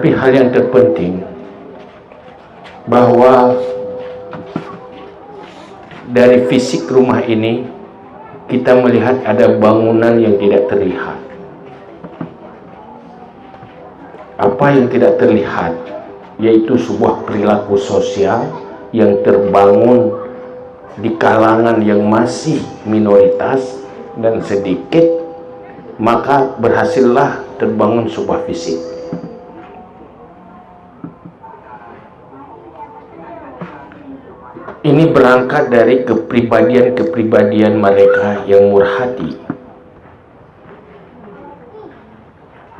Tapi hal yang terpenting bahwa dari fisik rumah ini kita melihat ada bangunan yang tidak terlihat. Apa yang tidak terlihat yaitu sebuah perilaku sosial yang terbangun di kalangan yang masih minoritas dan sedikit, maka berhasillah terbangun sebuah fisik. Ini berangkat dari kepribadian-kepribadian mereka yang murah hati.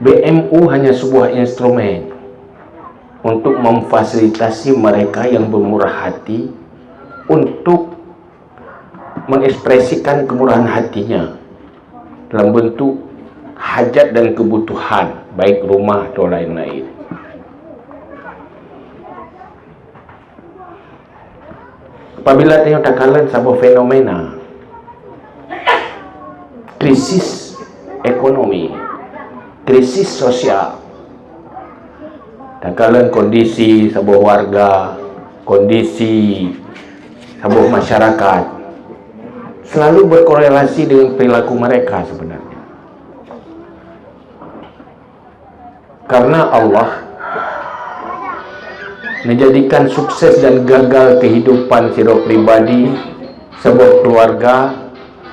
BMU hanya sebuah instrumen untuk memfasilitasi mereka yang bermurah hati untuk mengekspresikan kemurahan hatinya dalam bentuk hajat dan kebutuhan, baik rumah atau lain-lain. Apabila tengok takalan sebuah fenomena krisis ekonomi, krisis sosial, takalan kondisi sebuah warga, kondisi sebuah masyarakat selalu berkorelasi dengan perilaku mereka sebenarnya. Karena Allah menjadikan sukses dan gagal kehidupan siro pribadi, sebuah keluarga,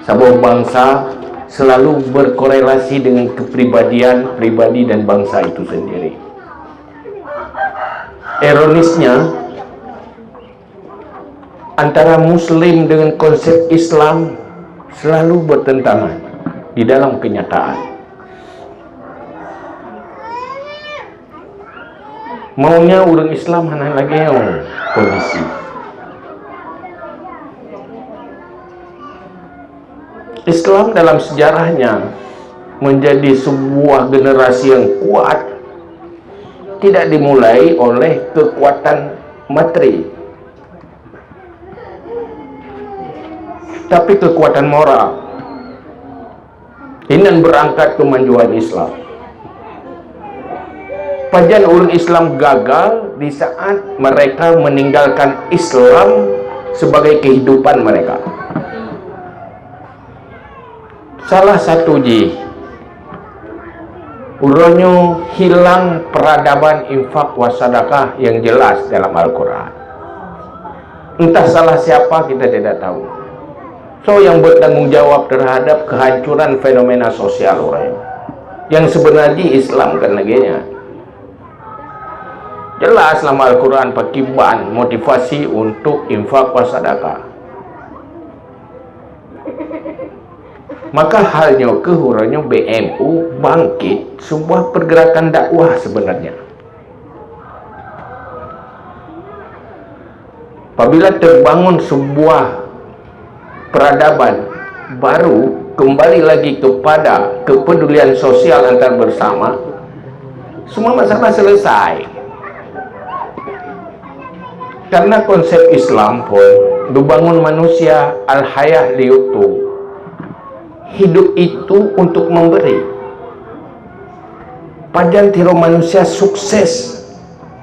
sebuah bangsa selalu berkorelasi dengan kepribadian pribadi dan bangsa itu sendiri. Ironisnya, antara Muslim dengan konsep Islam selalu bertentangan di dalam kenyataan. Maunya orang Islam hanya lagi kondisi. Islam dalam sejarahnya menjadi sebuah generasi yang kuat tidak dimulai oleh kekuatan materi, tapi kekuatan moral. Ini yang berangkat kemajuan Islam. Pajan orang Islam gagal di saat mereka meninggalkan Islam sebagai kehidupan mereka. Salah satu urunyo hilang peradaban infak wasadakah yang jelas dalam Al-Quran. Entah salah siapa kita tidak tahu. So yang bertanggung jawab terhadap kehancuran fenomena sosial orang yang sebenarnya Islam kan laginya. Jelas dalam Al-Quran pakiban motivasi untuk infak wasadakah. Maka halnya kehuranya BMU bangkit sebuah pergerakan dakwah sebenarnya. Apabila terbangun sebuah peradaban baru, kembali lagi kepada kepedulian sosial antar bersama, semua masalah selesai. Karena konsep Islam pun dibangun manusia al-hayah liyutu, hidup itu untuk memberi. Padan tiro manusia sukses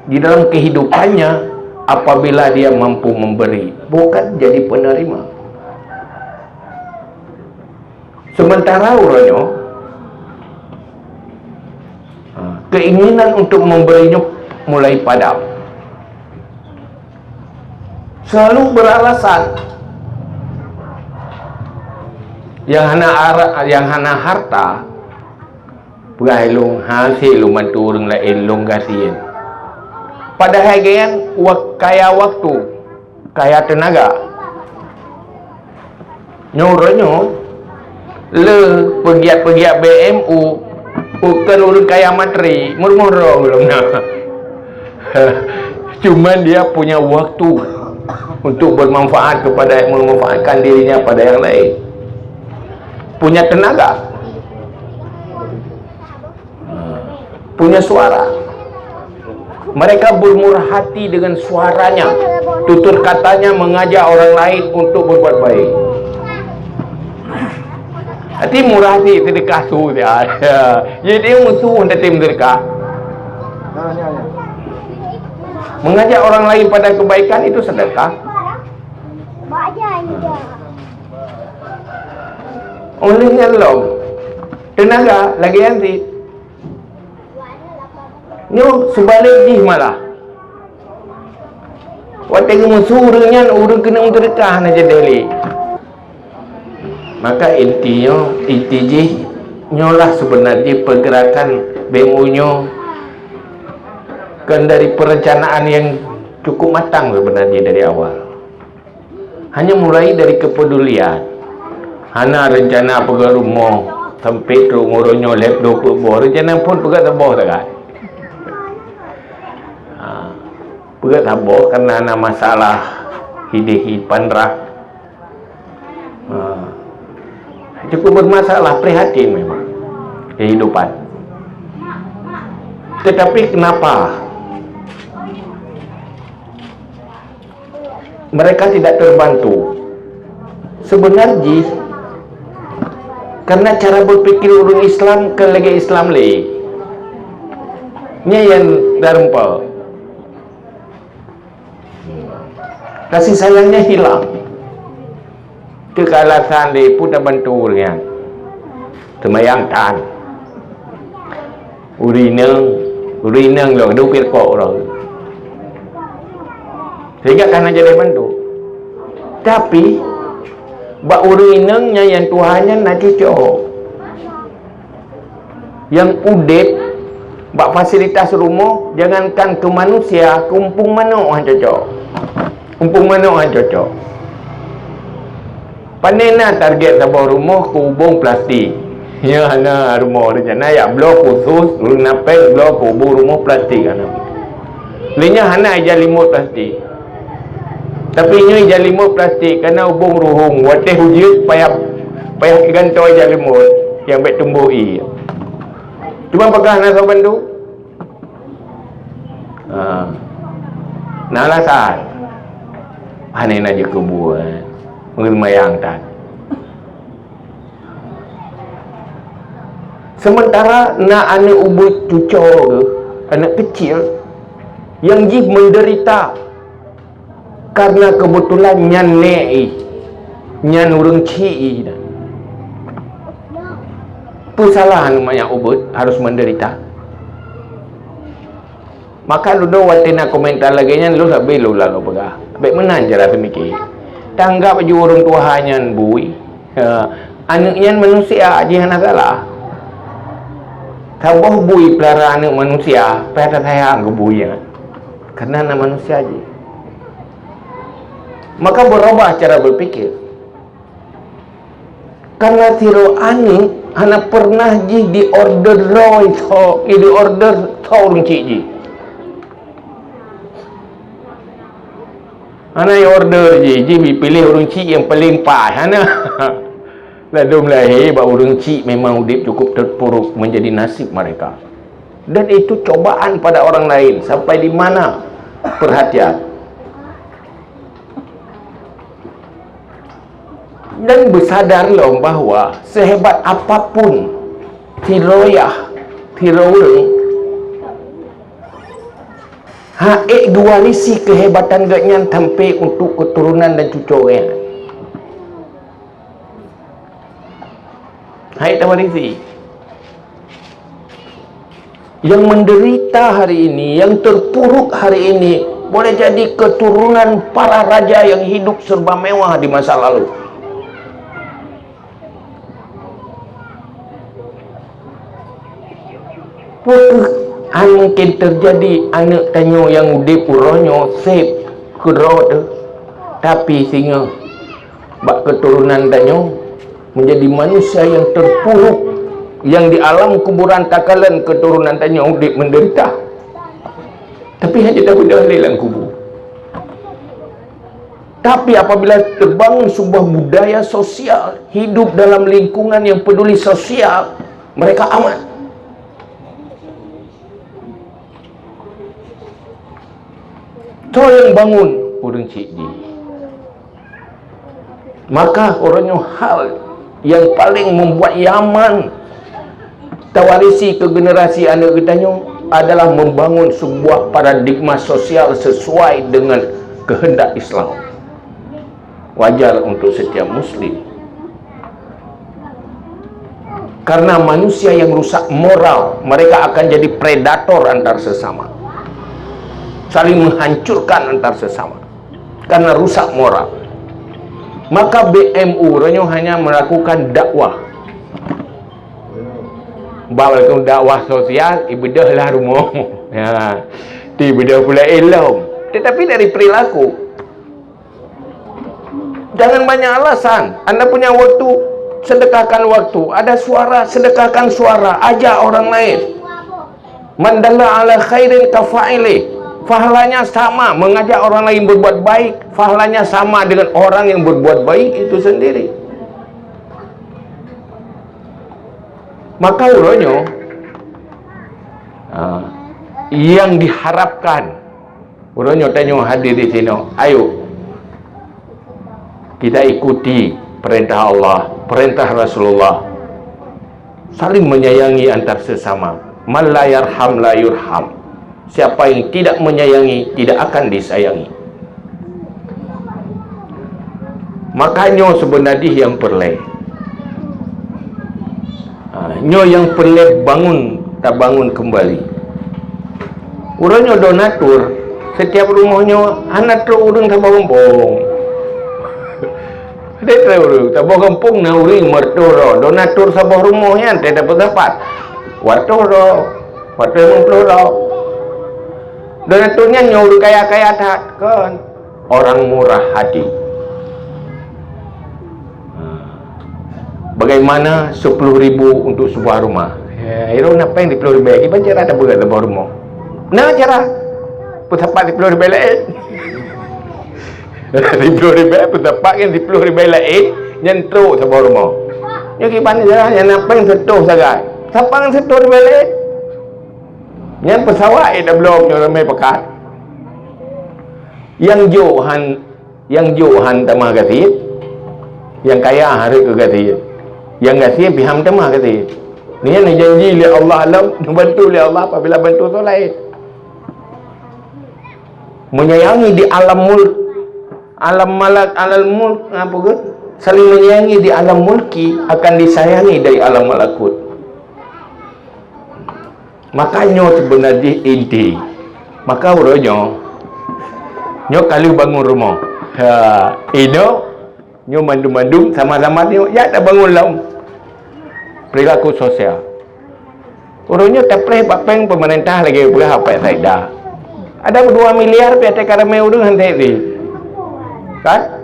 di dalam kehidupannya apabila dia mampu memberi, bukan jadi penerima. Sementara orangnya keinginan untuk memberinya mulai padam. Selalu beralasan yang hana harta berhailung hasil lumantu orang lain long kasihan. Padahal gian kaya waktu, kaya tenaga. Nyoronyo le pegiat-pegiat BMU bukan orang kaya materi, murmur belum nah. Cuman dia punya waktu untuk bermanfaat memanfaatkan dirinya pada yang lain. Punya tenaga, punya suara. Mereka bermurah hati dengan suaranya, tutur katanya mengajak orang lain untuk berbuat baik. Hati murah hati itu dikasuh dia. Jadi musuh untuk tim mereka. Mengajak orang lain pada kebaikan itu sedekah. Olehnya lo tenaga lagi nanti nyo sebalik di malah waktu musuhnya orang kena menderita aja deli. Maka intinya nyolah sebenarnya pergerakan bemunyo kan dari perencanaan yang cukup matang sebenarnya dari awal. Hanya mulai dari kepedulian. Hana rencana pegang rumah sampai tu ngorongnya lep 20 bor rencana pun pegang tabah tak kan? Pegang tabah karena ada masalah hidup rak. Cukup bermasalah, prihatin memang kehidupan. Tetapi kenapa mereka tidak terbantu? Sebenarnya karena cara berpikir orang Islam ke lagi Islam le. Nya yang darempal. Kasih sayangnya hilang. Kekalasan le pun dah bantu orang. Semayang tan. Urineng lo dupir kok lo. Sehingga karena jadi bantu. Tapi bak urinengnya yang Tuhannya nak cocok. Yang udip bak fasilitas rumah jangankan ke manusia, ke umpung mana orang cocok. Umpung mana orang cocok. Panena target sebuah rumah ke hubung plastik. Ya ana rumah rencana ya blok khusus lunapek blok hubung rumah plastik ana. Linya hana aja limut plastik. Tapi ini ija limut plastik kerana hubung ruhung watih hujud payah gantung ija limut yang baik tumbuh cuma pakai nak bantu nah alasan aneh aja kebuat mengemayang tak sementara nak anak ubud cucuk ke anak kecil yang jih menderita karena kebetulan nyan urang cii tu salah namanya ubud harus menderita. Maka lu do watina komentar lagi nyan lu tak belu lalu pegah baik menan cara semikir tanggap je orang tuanya bui anaknya manusia aja yang salah tabah bui pelara anak manusia pada sayang ke bui karena anak manusia aja. Maka berubah cara berpikir. Karena tiro ani hana pernah ji di order roy to di order orang cik ji. Hana order ji pilih orang cik yang paling pas hana. Lalu lahir bahawa orang cik memang hidup cukup terpuruk menjadi nasib mereka. Dan itu cobaan pada orang lain sampai di mana perhatian. Dan bersadarlah bahawa sehebat apapun tiroyah tiroreng haik dualisi kehebatan gaknya sampai untuk keturunan dan cucunya haik dualisi yang menderita hari ini, yang terpuruk hari ini boleh jadi keturunan para raja yang hidup serba mewah di masa lalu. Mungkin terjadi anak tanyo yang udah puronyo save kerod tapi sehingga bak keturunan tanyo menjadi manusia yang terpuruk yang di alam kuburan takalan keturunan tanyo udah menderita tapi hanya tak boleh lelang kubur. Tapi apabila terbangun sebuah budaya sosial hidup dalam lingkungan yang peduli sosial mereka aman. Itu yang bangun orang cik ji. Maka orangnya hal yang paling membuat Yaman tawarisi ke generasi anak kitanya adalah membangun sebuah paradigma sosial sesuai dengan kehendak Islam. Wajar untuk setiap Muslim. Karena manusia yang rusak moral, mereka akan jadi predator antar sesama, saling menghancurkan antar sesama karena rusak moral. Maka BMU hanya melakukan dakwah. Bahawa dakwah sosial, ibadahlah rumah. Ya, ibadah pula ilmu. Tetapi dari perilaku, jangan banyak alasan. Anda punya waktu, sedekahkan waktu. Ada suara, sedekahkan suara. Ajak orang lain. Man dalla ala khairin kafa'ili. Pahalanya sama. Mengajak orang lain berbuat baik, pahalanya sama dengan orang yang berbuat baik itu sendiri. Maka uronyo yang diharapkan, uronyo tanya hadir di sini, ayo kita ikuti perintah Allah, perintah Rasulullah, saling menyayangi antar sesama. Man la yarham la yurham. Siapa yang tidak menyayangi tidak akan disayangi. Makanya sebenarnya yang perle, nyo yang perle bangun, tak bangun kembali. Urangnya donatur, setiap rumahnya anak tu urang tak bongpong. Dia tahu tak bongpong na uring merturo. Donatur sebuah rumahnya tidak dapat. Warturo, waktu mengploro. Donaturnya nyuruh kaya-kaya tak kan orang murah hati. Bagaimana 10.000 untuk sebuah rumah? Ya, itu apa yang 10.000? Iba cara ada buat sebuah rumah. Nah cara putapak 10.000 lain. 10.000 putapak yang 10.000 lain nyentuh sebuah rumah. Yang gimana cara yang apa yang setuh saja? Siapa yang 10.000 lain? Yang pesawat dah belum yang ramai pekat. Yang Johan tamah kasih. Yang kaya hari ke kasih. Yang kasih piham tamah kasih. Ni yang janji oleh Allah alam, bantu oleh Allah apabila bantu tu lain. Menyayangi di alam mulk, alam malak, alam mulk, apa ke? Saling menyayangi di alam mulki akan disayangi dari alam malakut. Makanya sebenarnya inti. Maka uronyo nyo kalau bangun rumah, nyo mandum-mandum sama-sama nyo ya tak bangun lam perilaku sosial. Uronyo tak boleh bapeng pemerintah lagi berapa saya dah. Ada 2 miliar PT Karame urang hantai ni. Kan?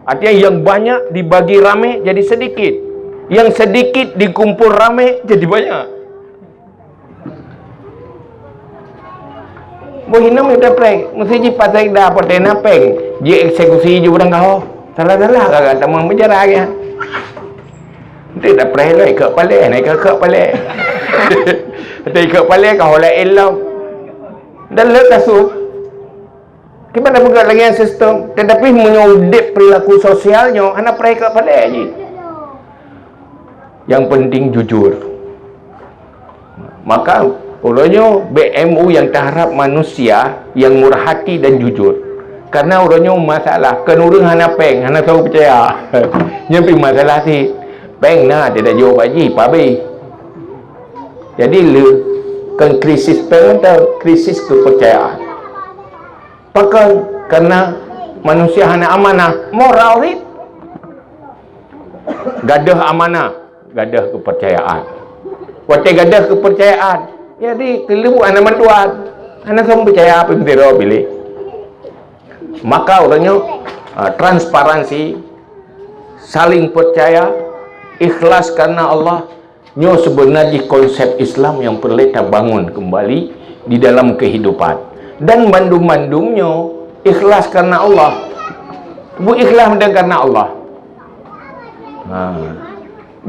Artinya yang banyak dibagi rame jadi sedikit. Yang sedikit dikumpul rame jadi banyak. Bohina minta prek, mesti ji pasai dah potena peng, ji eksekusi ju orang kau. Salah-salah kagak tamang penjara ya. Nanti dah prek lah ikut pale, naik ke pale. Nanti ikut pale kau oleh elam. Dan lekas tu, kita dah buka lagi sistem, tetapi menyodip perilaku sosialnya, anak prek ke pale je. Yang penting jujur. Maka ulanya BMU yang terharap manusia yang murah hati dan jujur. Karena ulanya masalah kan urang hana peng, hana tahu percaya. Nyampi masalah si peng nah tidak jauh baji pabe. Jadi le kan krisis peng atau krisis kepercayaan. Pakai karena manusia hana amanah moral ni. Gadah amanah, gadah kepercayaan. Waktu gadah kepercayaan jadi keliru anak mentuan, anak kamu percaya apa yang tidak pilih. Maka orangnya transparansi, saling percaya, ikhlas karena Allah. Nyo sebenarnya konsep Islam yang perlu kita bangun kembali di dalam kehidupan. Dan mandum-mandumnya ikhlas karena Allah. Bu ikhlas dan karena Allah.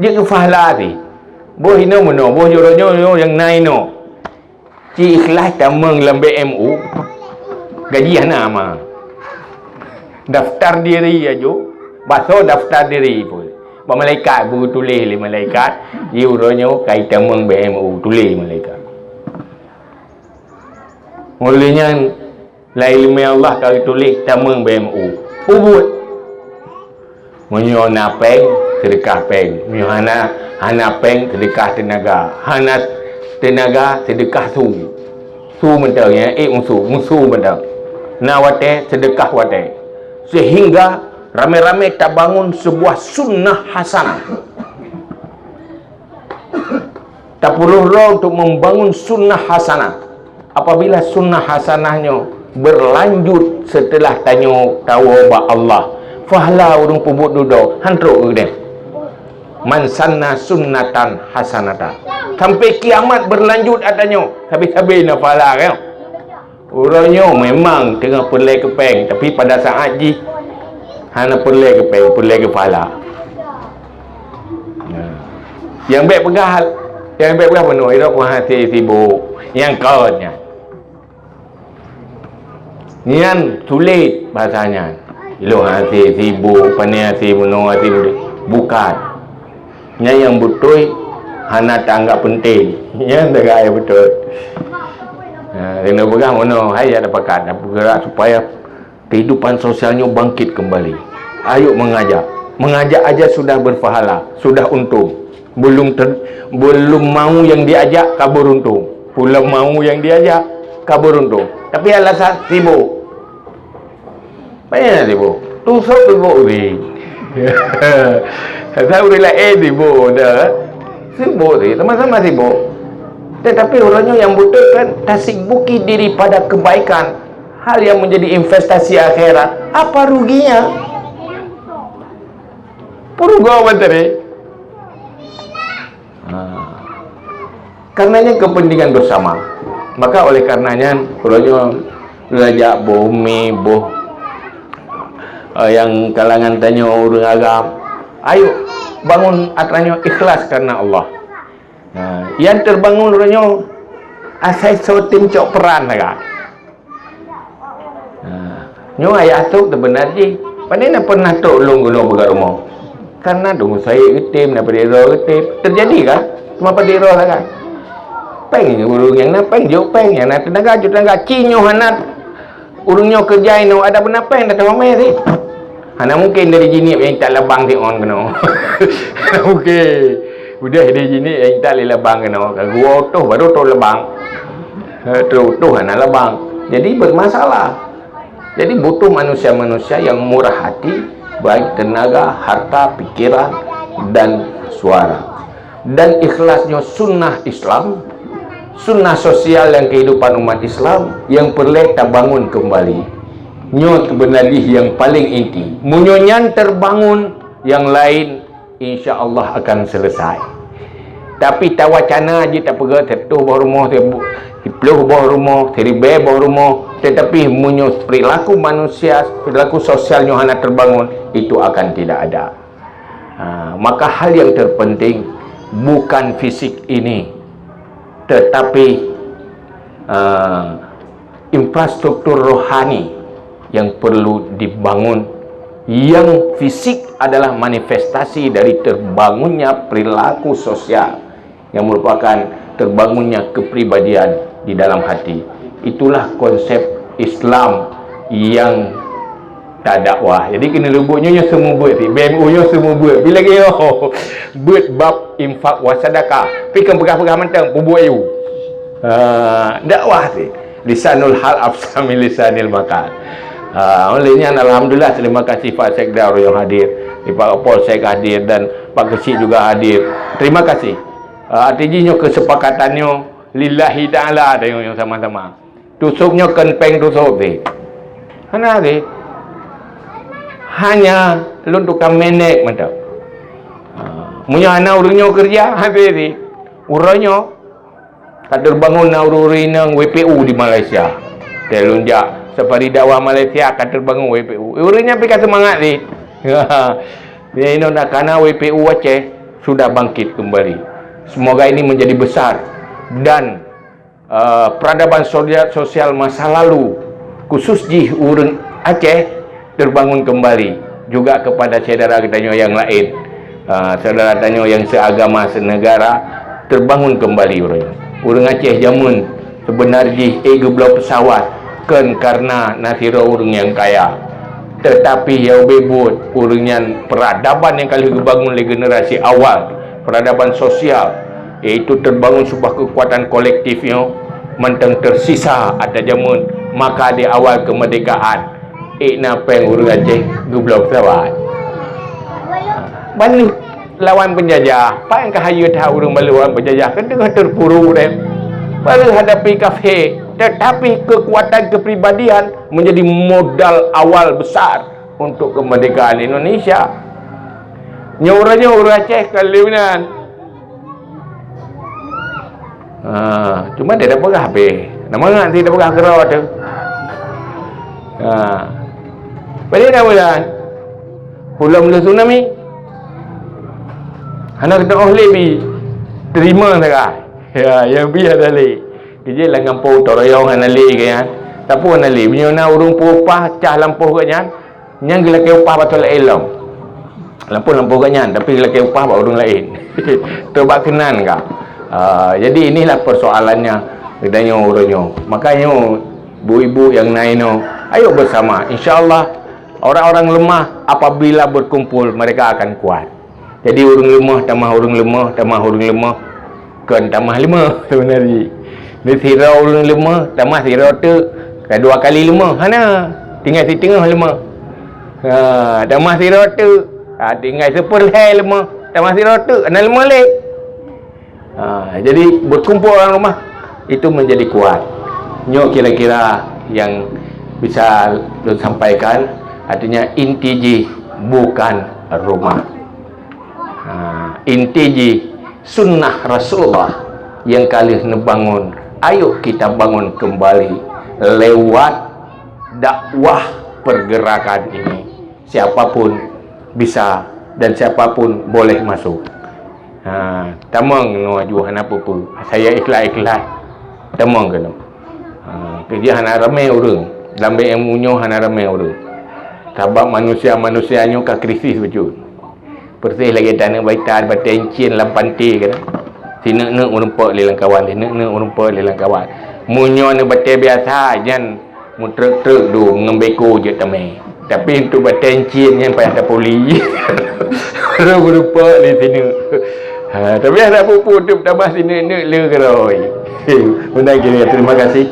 Dia kefahala ni. Bo hino mono, bo joronyo yang naino. Ci ikhlas tamang dalam BMU gaji nama daftar diri aja baso daftar diri pun malaikat bu tulis le malaikat iuronyo kai tamang BMU tulis malaikat Olehnya la ilmi Allah kalau tulis tamang BMU. Ubud. Munyo napeng sedekah peng. Munyo hana peng sedekah tenaga. Hana tenaga sedekah su. Su mentang ya, musuh mentang. Na wate sedekah wate. Sehingga rame-rame tak bangun sebuah sunnah hasanah. Tak perlu untuk membangun sunnah hasanah. Apabila sunnah hasanahnya berlanjut setelah tanya tahu ba Allah, fahla urung pubut duduk hantruk dia. Man sanna sunnatan hasanatan. Sampai kiamat berlanjut adanya. Habis-habis nak pahala kan. Orangnya memang tengah pelai kepeng, tapi pada saat ji hana pelai kepeng, pelai kepala. Yang baik pegang, yang baik pegang penuh itu pun hati sibuk. Yang kawannya. Nian sulit bahasanya. Ilo hati sibuk, pandai hati penuh hati bukan. Yang betul hana tanggap penting. Yang tak kaya betul. Kena pegang mana hai ada pakat bergerak supaya kehidupan sosialnya bangkit kembali. Ayo mengajak aja sudah berpahala, sudah untung. Belum mau yang diajak kabur untung. Belum mau yang diajak kabur untung. Tapi alasan sibuk. Banyak sibuk. Tusuk sibuk ni. Saya boleh sibuk dah. Sibuk ni, sama-sama sibuk. Tetapi orangnya yang betul kan tersibuki diri pada kebaikan, hal yang menjadi investasi akhirat. Apa ruginya? Peruga apa tadi? Karenanya kepentingan bersama. Maka oleh karenanya orangnya belajar bumi yang kalangan tanya orang agam, ayo bangun atranya ikhlas karena Allah. Yang terbangun orangnya asai sotim cok peran lah. Nyo ayat tu benar je. Pandai nak pernah tolong guna begat rumah. Karena dong saya itim nak berdira itim. Terjadi kan? Cuma berdira lah kan. Peng urung yang nak peng jo peng yang nak tenaga cinyo hanat. Urungnya kerja ino ada benar peng dah tahu mai sih. Hana mungkin dari jinip yang tak labang si on kena. Okey. Udah dari jinip yang tak labang kena. Gua tu baru tu labang. Tu hana labang. Jadi bermasalah. Jadi butuh manusia-manusia yang murah hati, baik tenaga, harta, pikiran dan suara. Dan ikhlasnya sunnah Islam, sunnah sosial yang kehidupan umat Islam yang perlu kita bangun kembali. Nyo benalih yang paling inti. Munyonyan terbangun, yang lain insya Allah akan selesai. Tapi tawacana aja tak pergi tertuh bawah rumah, terpeluh bawah rumah, teribe bawah rumah. Tetapi munyo perilaku manusia, perilaku sosialnya hanya terbangun, itu akan tidak ada. Maka hal yang terpenting bukan fisik ini, tetapi infrastruktur rohani yang perlu dibangun. Yang fisik adalah manifestasi dari terbangunnya perilaku sosial yang merupakan terbangunnya kepribadian di dalam hati. Itulah konsep Islam yang tak dakwah. Jadi kena lubuknya semua buat, BMU nya semua buat. Bila dia buat bab infak wasadakah, fikir pegang-pegang mentang buat you. Dakwah sih. Lisanul hal afsami lisanil makal. Olehnya alhamdulillah, terima kasih Pak Sekda yang hadir, Pak Polsek hadir dan Pak Kesik juga hadir. Terima kasih. Artinya kesepakatannya lillahi ta'ala ada yang sama-sama. Tusuknya kenpeng tusuk ni. Mana ni? Hanya luntukan menek macam. Punya anak orangnya kerja habis ni. Orangnya kader bangun ururina WPU di Malaysia. Telunjak Safari Dakwah Malaysia akan terbangun WPU. Orangnya pergi semangat ni. Dia ini nak karena WPU Aceh sudah bangkit kembali. Semoga ini menjadi besar dan peradaban sosial masa lalu khusus di urang Aceh terbangun kembali juga kepada saudara kita yang lain, saudara kita yang seagama senegara terbangun kembali urang Aceh jamun sebenarnya belau pesawat kan karena nasira orang yang kaya, tetapi yang bebut orang yang peradaban yang kali dibangun oleh generasi awal, peradaban sosial, iaitu terbangun sebuah kekuatan kolektifnya mentang tersisa ada zaman maka di awal kemerdekaan napeng orang Aceh belau pesawat balik lawan penjajah. Apa yang kahayu tahu orang lawan penjajah kan tengah terpuruk dia baru hadapi kafe, tetapi kekuatan kepribadian menjadi modal awal besar untuk kemerdekaan Indonesia. Nyoranya orang Aceh kaliunan cuma dia dapat habis nama nanti dapat kerau tu pada dah bulan mula tsunami anak kita lebi terima tak ya yang biar dali kerja lah ngampau toroyong anali kan tapi anali punya na urung pupah cah lampuh kan yang gila ke upah betul elom lampuh kan tapi gila ke upah orang lain coba kenan kah jadi inilah persoalannya bedanya orangnya. Makanya ibu-ibu yang naino ayo bersama, insyaallah orang-orang lemah apabila berkumpul mereka akan kuat. Jadi orang lemah tambah orang lemah tambah orang lemah kan tambah lima sebenarnya. Ni sira orang lemah tambah sira tu kedua kali lemah hana tinggal di tengah lemah. Tambah sira tu tinggal sepulai lemah tambah sira tu ana lemah lek. Jadi berkumpul orang rumah itu menjadi kuat. Nyo kira-kira yang bisa disampaikan artinya intiji bukan rumah. Intiji sunnah Rasulullah yang kali nebangun. Ayo kita bangun kembali lewat dakwah pergerakan ini. Siapapun bisa dan siapapun boleh masuk. Tamang no ajuhan apa-apa. Saya ikhlas-ikhlas. Tamang kena. Kerja hana ramai orang. Lambai yang munyo hana ramai orang. Sebab manusia-manusianya ka krisis betul. Persih lagi tanah baitan batin cin lampanti kena. Sinek-nek urumpak lelang kawan, sinek-nek urumpak lelang kawan. Munyo ne batin biasa jan mutrek-trek du ngembeko je tamai. Tapi untuk batin cin yang payah tak poli. Urumpak le sini. Tapi ada pupuk tu tambah sini le keroi. Benda kira terima kasih.